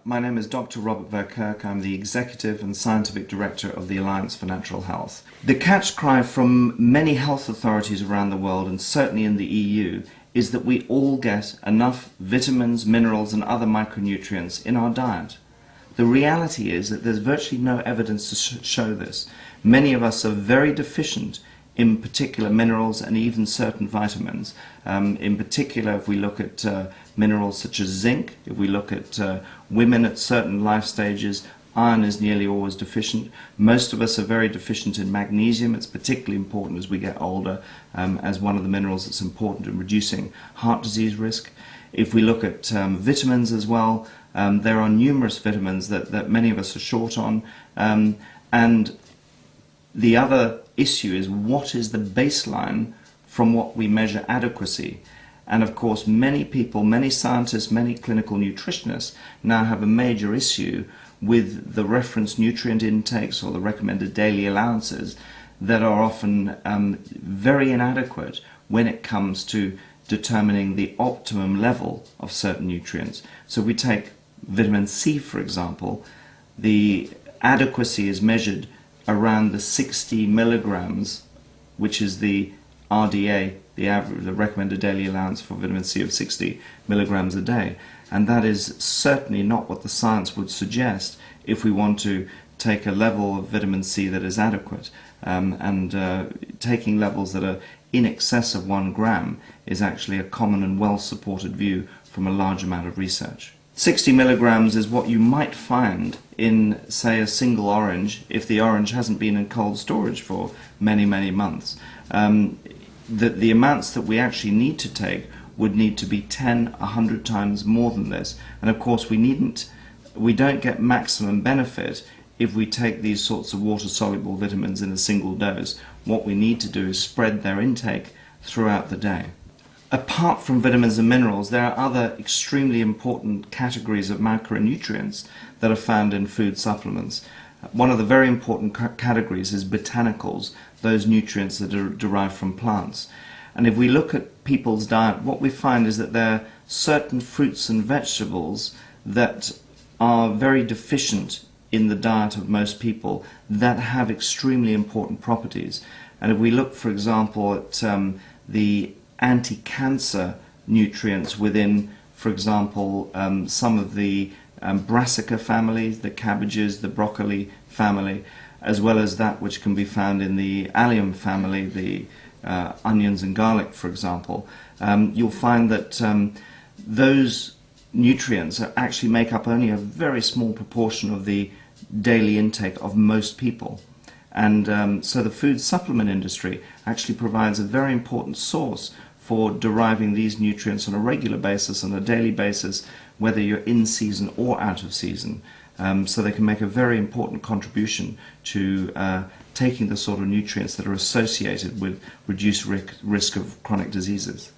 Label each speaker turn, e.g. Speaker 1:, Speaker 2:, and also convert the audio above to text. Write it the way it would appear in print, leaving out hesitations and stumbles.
Speaker 1: my name is Dr Robert Verkerk. I'm the Executive and Scientific Director of the Alliance for Natural Health. The catch cry from many health authorities around the world, and certainly in the EU, is that we all get enough vitamins, minerals and other micronutrients in our diet. The reality is that there's virtually no evidence to show this. Many of us are very deficient in particular minerals and even certain vitamins. In particular, if we look at minerals such as zinc, if we look at women at certain life stages, iron is nearly always deficient. Most of us are very deficient in magnesium. It's particularly important as we get older, as one of the minerals that's important in reducing heart disease risk. If we look at vitamins as well, there are numerous vitamins that many of us are short on, and the other issue is what is the baseline from what we measure adequacy. And of course many people, many scientists, many clinical nutritionists now have a major issue with the reference nutrient intakes or the recommended daily allowances that are often very inadequate when it comes to determining the optimum level of certain nutrients. So we take vitamin C, for example. The adequacy is measured around the 60 milligrams, which is the RDA, the average, the recommended daily allowance for vitamin C of 60 milligrams a day. And that is certainly not what the science would suggest if we want to take a level of vitamin C that is adequate. Taking levels that are in excess of 1 gram is actually a common and well-supported view from a large amount of research. 60 milligrams is what you might find in, say, a single orange if the orange hasn't been in cold storage for many, many months. The amounts that we actually need to take would need to be 10, 100 times more than this. And of course we don't get maximum benefit if we take these sorts of water-soluble vitamins in a single dose. What we need to do is spread their intake throughout the day. Apart from vitamins and minerals, there are other extremely important categories of macronutrients that are found in food supplements. One of the very important categories is botanicals, those nutrients that are derived from plants. And if we look at people's diet, what we find is that there are certain fruits and vegetables that are very deficient in the diet of most people that have extremely important properties. And if we look, for example, at the anti-cancer nutrients within, for example, some of the brassica families, the cabbages, the broccoli family, as well as that which can be found in the allium family, the onions and garlic, for example, you'll find that those nutrients actually make up only a very small proportion of the daily intake of most people. And so the food supplement industry actually provides a very important source for deriving these nutrients on a regular basis, on a daily basis, whether you're in season or out of season. So they can make a very important contribution to taking the sort of nutrients that are associated with reduced risk of chronic diseases.